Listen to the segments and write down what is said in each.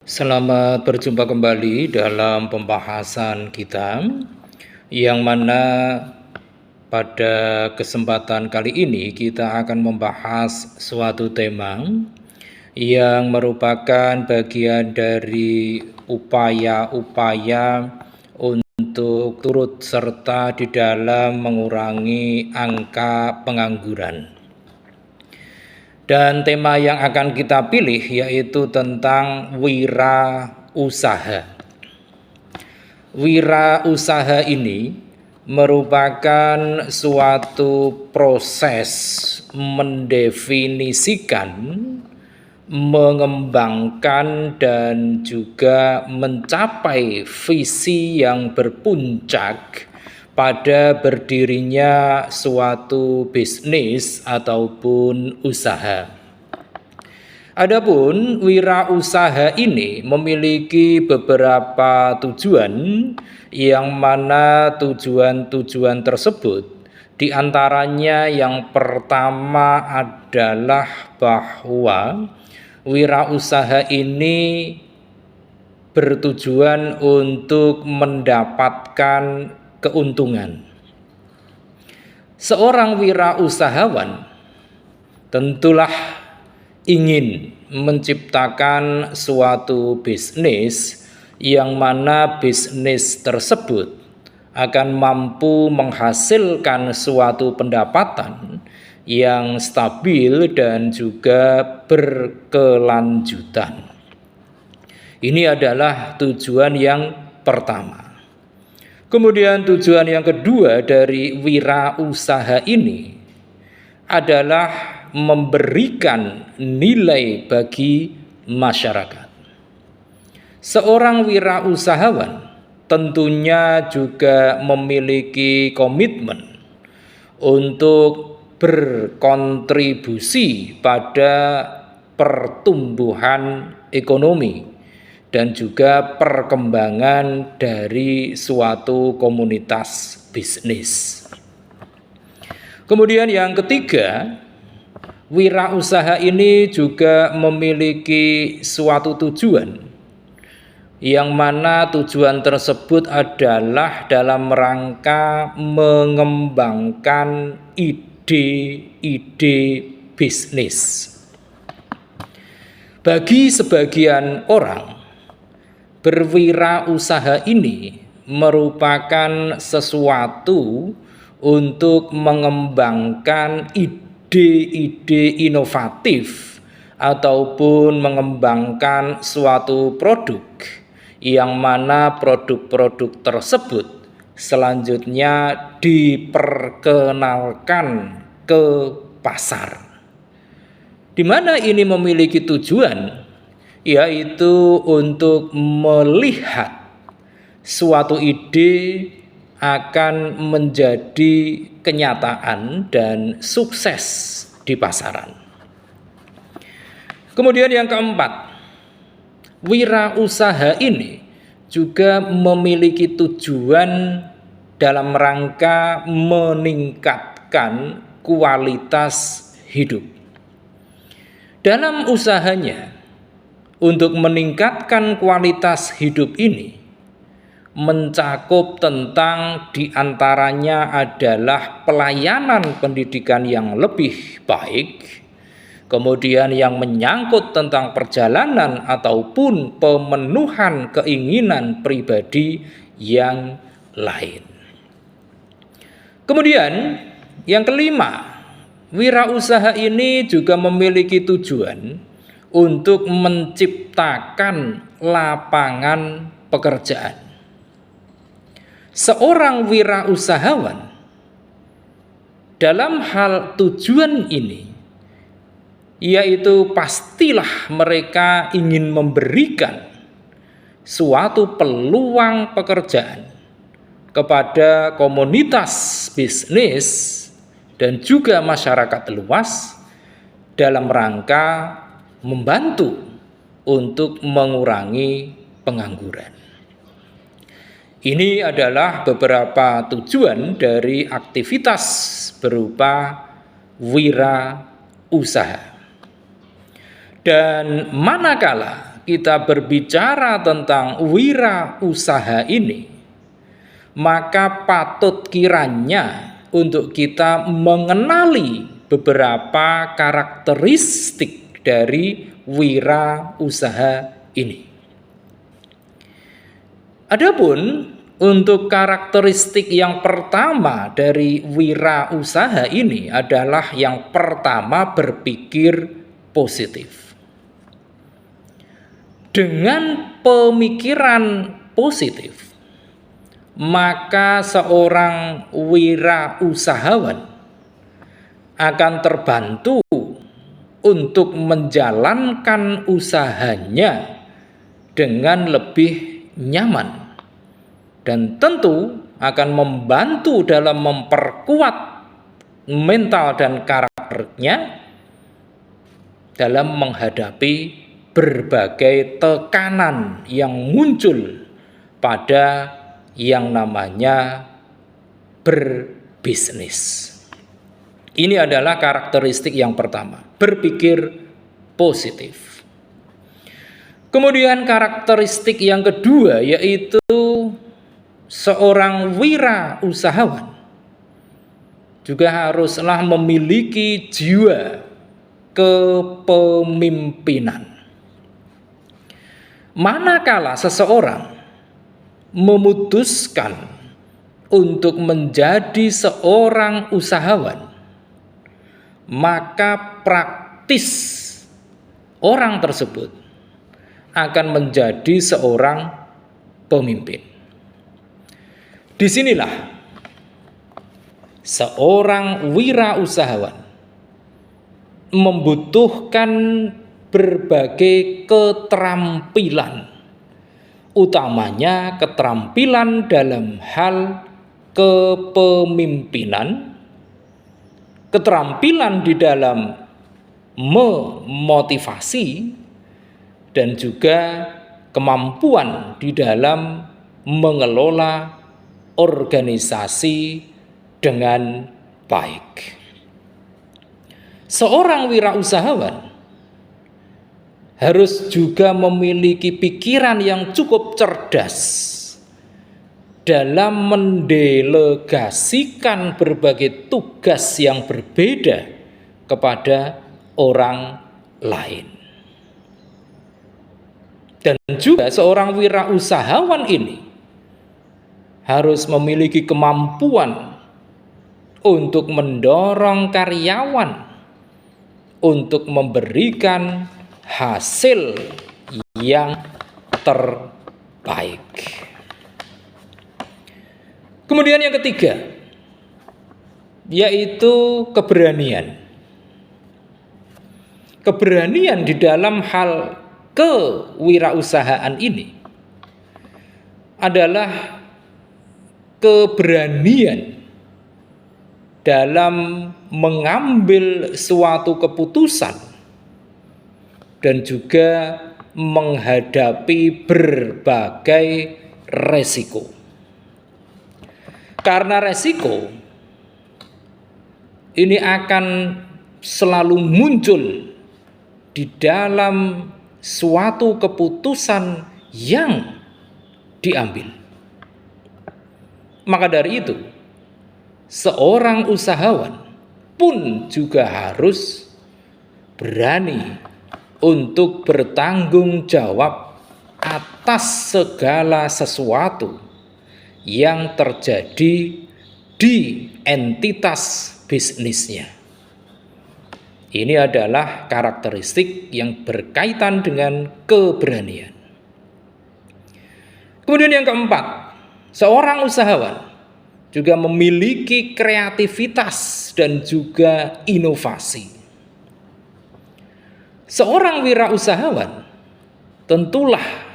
Selamat berjumpa kembali dalam pembahasan kita yang mana pada kesempatan kali ini kita akan membahas suatu tema yang merupakan bagian dari upaya-upaya untuk turut serta di dalam mengurangi angka pengangguran. Dan tema yang akan kita pilih yaitu tentang wirausaha. Wirausaha ini merupakan suatu proses mendefinisikan, mengembangkan dan juga mencapai visi yang berpuncak pada berdirinya suatu bisnis ataupun usaha. Adapun wirausaha ini memiliki beberapa tujuan, yang mana tujuan-tujuan tersebut diantaranya yang pertama adalah bahwa wirausaha ini bertujuan untuk mendapatkan keuntungan. Seorang wirausahawan tentulah ingin menciptakan suatu bisnis yang mana bisnis tersebut akan mampu menghasilkan suatu pendapatan yang stabil dan juga berkelanjutan. Ini adalah tujuan yang pertama. Kemudian tujuan yang kedua dari wirausaha ini adalah memberikan nilai bagi masyarakat. Seorang wirausahawan tentunya juga memiliki komitmen untuk berkontribusi pada pertumbuhan ekonomi dan juga perkembangan dari suatu komunitas bisnis. Kemudian yang ketiga, wirausaha ini juga memiliki suatu tujuan, yang mana tujuan tersebut adalah dalam rangka mengembangkan ide-ide bisnis. Bagi sebagian orang, berwirausaha ini merupakan sesuatu untuk mengembangkan ide-ide inovatif ataupun mengembangkan suatu produk, yang mana produk-produk tersebut selanjutnya diperkenalkan ke pasar. Di mana ini memiliki tujuan, yaitu untuk melihat suatu ide akan menjadi kenyataan dan sukses di pasaran. Kemudian yang keempat, wirausaha ini juga memiliki tujuan dalam rangka meningkatkan kualitas hidup. Dalam usahanya, untuk meningkatkan kualitas hidup ini mencakup tentang diantaranya adalah pelayanan pendidikan yang lebih baik, kemudian yang menyangkut tentang perjalanan ataupun pemenuhan keinginan pribadi yang lain. Kemudian yang kelima, wirausaha ini juga memiliki tujuan untuk menciptakan lapangan pekerjaan. Seorang wirausahawan dalam hal tujuan ini, yaitu pastilah mereka ingin memberikan suatu peluang pekerjaan kepada komunitas bisnis dan juga masyarakat luas dalam rangka membantu untuk mengurangi pengangguran. Ini adalah beberapa tujuan dari aktivitas berupa wirausaha. Dan manakala kita berbicara tentang wirausaha ini, maka patut kiranya untuk kita mengenali beberapa karakteristik dari wirausaha ini. Adapun untuk karakteristik yang pertama dari wirausaha ini adalah yang pertama, berpikir positif. Dengan pemikiran positif, maka seorang wirausahawan akan terbantu untuk menjalankan usahanya dengan lebih nyaman, dan tentu akan membantu dalam memperkuat mental dan karakternya dalam menghadapi berbagai tekanan yang muncul pada yang namanya berbisnis. Ini adalah karakteristik yang pertama, berpikir positif. Kemudian karakteristik yang kedua yaitu seorang wirausahawan juga haruslah memiliki jiwa kepemimpinan. Manakala seseorang memutuskan untuk menjadi seorang usahawan, maka praktis orang tersebut akan menjadi seorang pemimpin. Disinilah seorang wirausahawan membutuhkan berbagai keterampilan, utamanya keterampilan dalam hal kepemimpinan, keterampilan di dalam memotivasi, dan juga kemampuan di dalam mengelola organisasi dengan baik. Seorang wirausahawan harus juga memiliki pikiran yang cukup cerdas dalam mendelegasikan berbagai tugas yang berbeda kepada orang lain. Dan juga seorang wirausahawan ini harus memiliki kemampuan untuk mendorong karyawan untuk memberikan hasil yang terbaik. Kemudian yang ketiga yaitu keberanian. Keberanian di dalam hal kewirausahaan ini adalah keberanian dalam mengambil suatu keputusan dan juga menghadapi berbagai resiko. Karena resiko ini akan selalu muncul di dalam suatu keputusan yang diambil. Maka dari itu, seorang usahawan pun juga harus berani untuk bertanggung jawab atas segala sesuatu yang terjadi di entitas bisnisnya. Ini adalah karakteristik yang berkaitan dengan keberanian. Kemudian yang keempat, seorang usahawan juga memiliki kreativitas dan juga inovasi. Seorang wirausahawan tentulah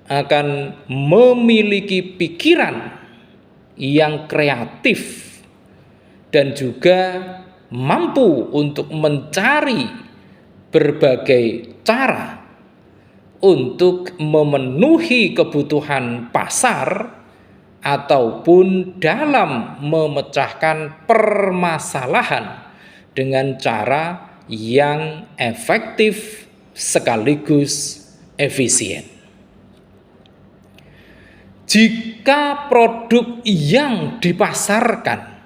akan memiliki pikiran yang kreatif dan juga mampu untuk mencari berbagai cara untuk memenuhi kebutuhan pasar ataupun dalam memecahkan permasalahan dengan cara yang efektif sekaligus efisien. Jika produk yang dipasarkan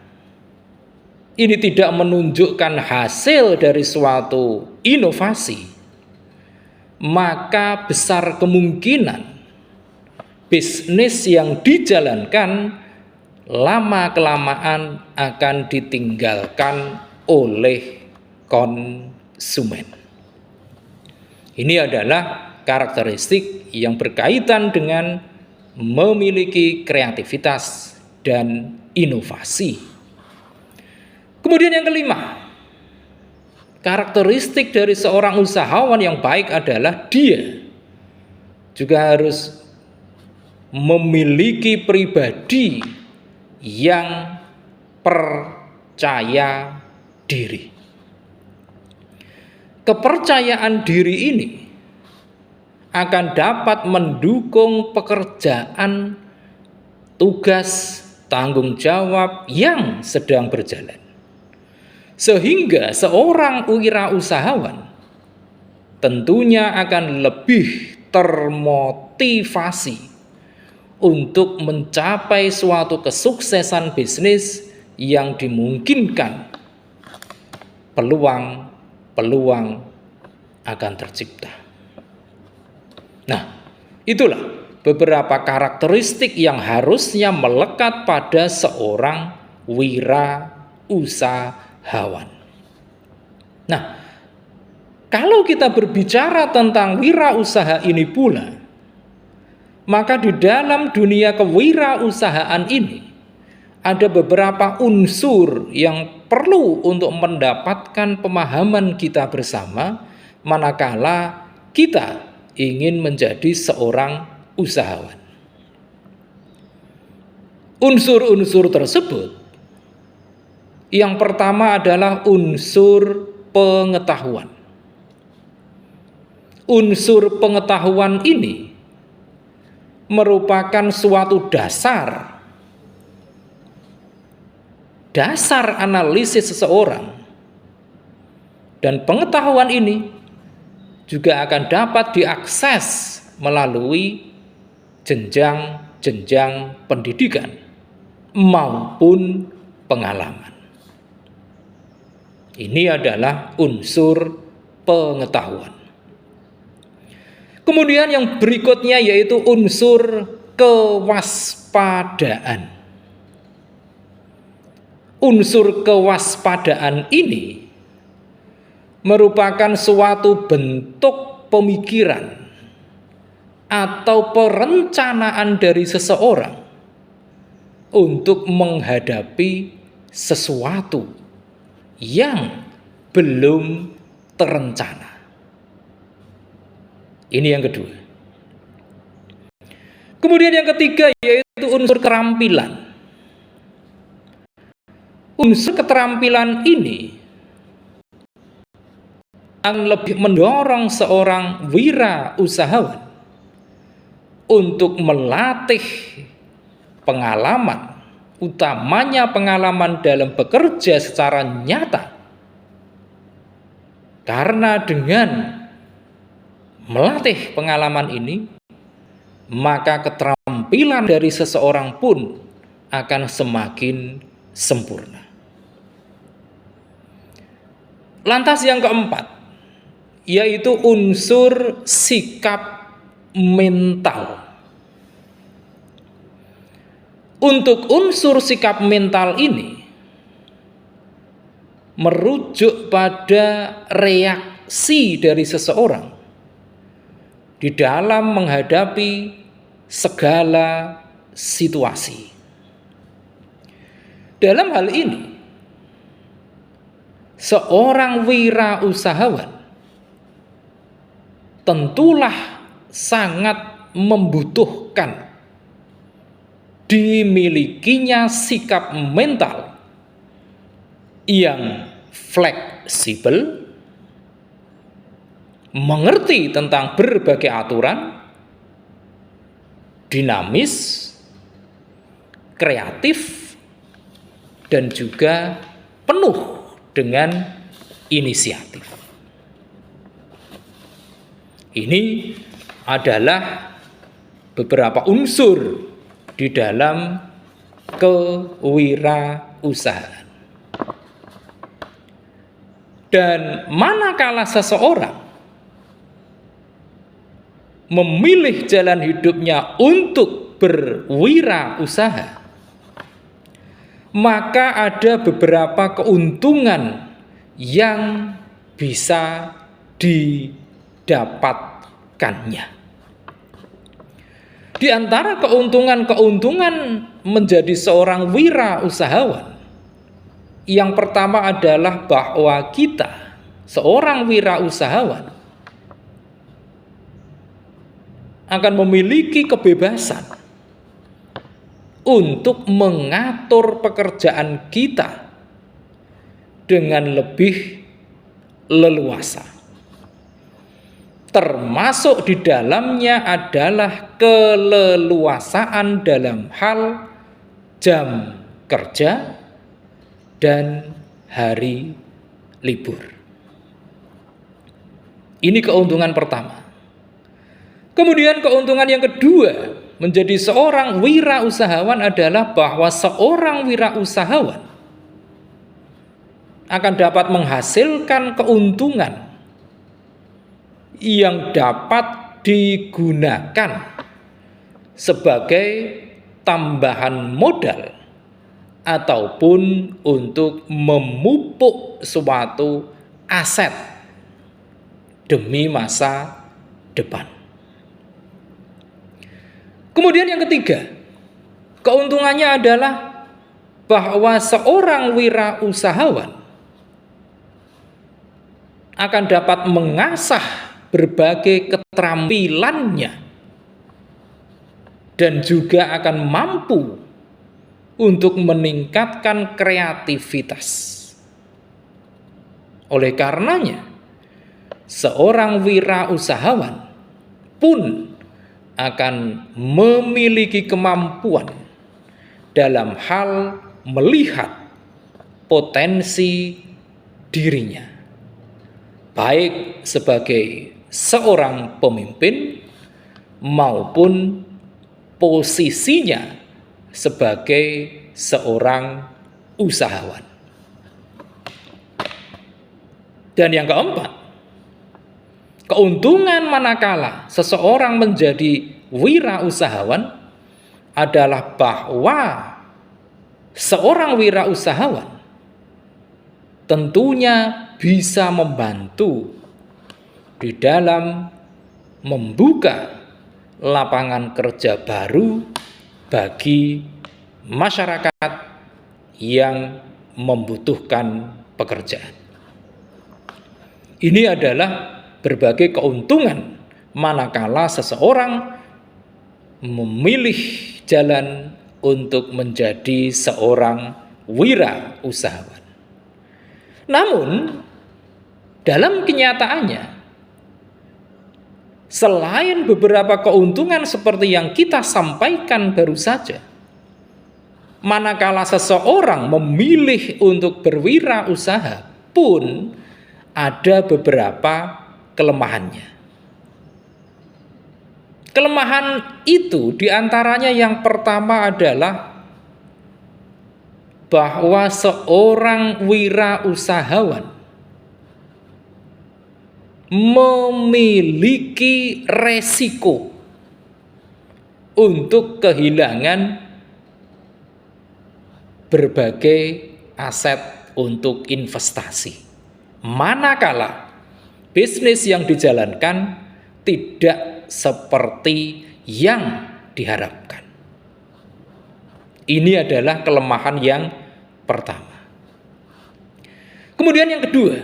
ini tidak menunjukkan hasil dari suatu inovasi, maka besar kemungkinan bisnis yang dijalankan lama-kelamaan akan ditinggalkan oleh konsumen. Ini adalah karakteristik yang berkaitan dengan memiliki kreativitas dan inovasi. Kemudian yang kelima, karakteristik dari seorang usahawan yang baik adalah dia juga harus memiliki pribadi yang percaya diri. Kepercayaan diri ini akan dapat mendukung pekerjaan, tugas, tanggung jawab yang sedang berjalan. Sehingga seorang wirausahawan tentunya akan lebih termotivasi untuk mencapai suatu kesuksesan bisnis yang dimungkinkan peluang akan tercipta. Nah, itulah beberapa karakteristik yang harusnya melekat pada seorang wirausahawan. Nah, kalau kita berbicara tentang wirausaha ini pula, maka di dalam dunia kewirausahaan ini ada beberapa unsur yang perlu untuk mendapatkan pemahaman kita bersama manakala kita ingin menjadi seorang usahawan. Unsur-unsur tersebut, yang pertama adalah unsur pengetahuan. Unsur pengetahuan ini merupakan suatu dasar analisis seseorang, dan pengetahuan ini juga akan dapat diakses melalui jenjang pendidikan maupun pengalaman. Ini adalah unsur pengetahuan. Kemudian yang berikutnya yaitu unsur kewaspadaan. Unsur kewaspadaan ini merupakan suatu bentuk pemikiran atau perencanaan dari seseorang untuk menghadapi sesuatu yang belum terencana. Ini yang kedua. Kemudian yang ketiga yaitu unsur keterampilan. Unsur keterampilan ini akan lebih mendorong seorang wirausahawan untuk melatih pengalaman, utamanya pengalaman dalam bekerja secara nyata. Karena dengan melatih pengalaman ini, maka keterampilan dari seseorang pun akan semakin sempurna. Lantas yang keempat, yaitu unsur sikap mental. Untuk unsur sikap mental ini merujuk pada reaksi dari seseorang di dalam menghadapi segala situasi. Dalam hal ini, seorang wirausahawan tentulah sangat membutuhkan dimilikinya sikap mental yang fleksibel, mengerti tentang berbagai aturan, dinamis, kreatif, dan juga penuh dengan inisiatif. Ini adalah beberapa unsur di dalam kewirausahaan. Dan manakala seseorang memilih jalan hidupnya untuk berwirausaha, maka ada beberapa keuntungan yang bisa didapatkannya. Di antara keuntungan-keuntungan menjadi seorang wirausahawan, yang pertama adalah bahwa kita, seorang wirausahawan, akan memiliki kebebasan untuk mengatur pekerjaan kita dengan lebih leluasa. Termasuk di dalamnya adalah keleluasaan dalam hal jam kerja dan hari libur. Ini keuntungan pertama. Kemudian keuntungan yang kedua menjadi seorang wirausahawan adalah bahwa seorang wirausahawan akan dapat menghasilkan keuntungan yang dapat digunakan sebagai tambahan modal ataupun untuk memupuk suatu aset demi masa depan. Kemudian yang ketiga, keuntungannya adalah bahwa seorang wirausahawan akan dapat mengasah berbagai keterampilannya dan juga akan mampu untuk meningkatkan kreativitas. Oleh karenanya, seorang wirausahawan pun akan memiliki kemampuan dalam hal melihat potensi dirinya, baik sebagai seorang pemimpin maupun posisinya sebagai seorang usahawan. Dan yang keempat, keuntungan manakala seseorang menjadi wirausahawan adalah bahwa seorang wirausahawan tentunya bisa membantu di dalam membuka lapangan kerja baru bagi masyarakat yang membutuhkan pekerjaan. Ini adalah berbagai keuntungan manakala seseorang memilih jalan untuk menjadi seorang wirausahawan. Namun, dalam kenyataannya, selain beberapa keuntungan seperti yang kita sampaikan baru saja, manakala seseorang memilih untuk berwirausaha pun ada beberapa kelemahannya. Kelemahan itu diantaranya yang pertama adalah bahwa seorang wirausahawan memiliki resiko untuk kehilangan berbagai aset untuk investasi, manakala bisnis yang dijalankan tidak seperti yang diharapkan. Ini adalah kelemahan yang pertama. Kemudian yang kedua,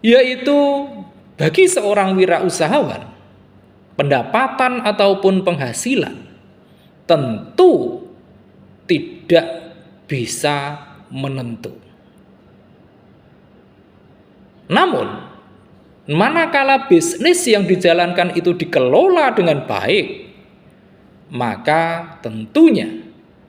yaitu bagi seorang wirausahawan, pendapatan ataupun penghasilan tentu tidak bisa menentu. Namun, manakala bisnis yang dijalankan itu dikelola dengan baik, maka tentunya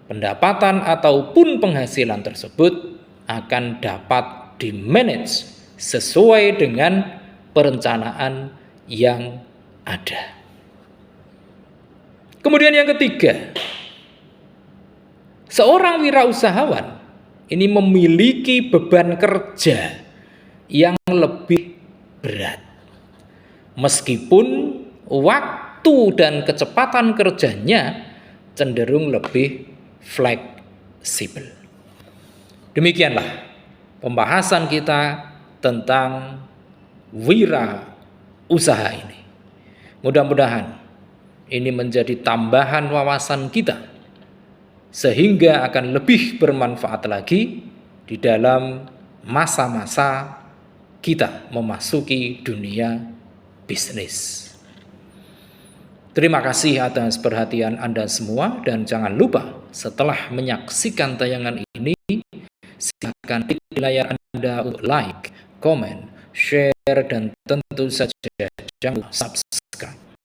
pendapatan ataupun penghasilan tersebut akan dapat dimanage sesuai dengan perencanaan yang ada. Kemudian yang ketiga, seorang wirausahawan ini memiliki beban kerja yang lebih berat. Meskipun waktu dan kecepatan kerjanya cenderung lebih fleksibel. Demikianlah pembahasan kita tentang wira usaha ini. Mudah-mudahan ini menjadi tambahan wawasan kita sehingga akan lebih bermanfaat lagi di dalam masa-masa kita memasuki dunia bisnis. Terima kasih atas perhatian Anda semua, dan jangan lupa setelah menyaksikan tayangan ini, silakan klik di layar Anda untuk like, comment, share, dan tentu saja jangan lupa subscribe.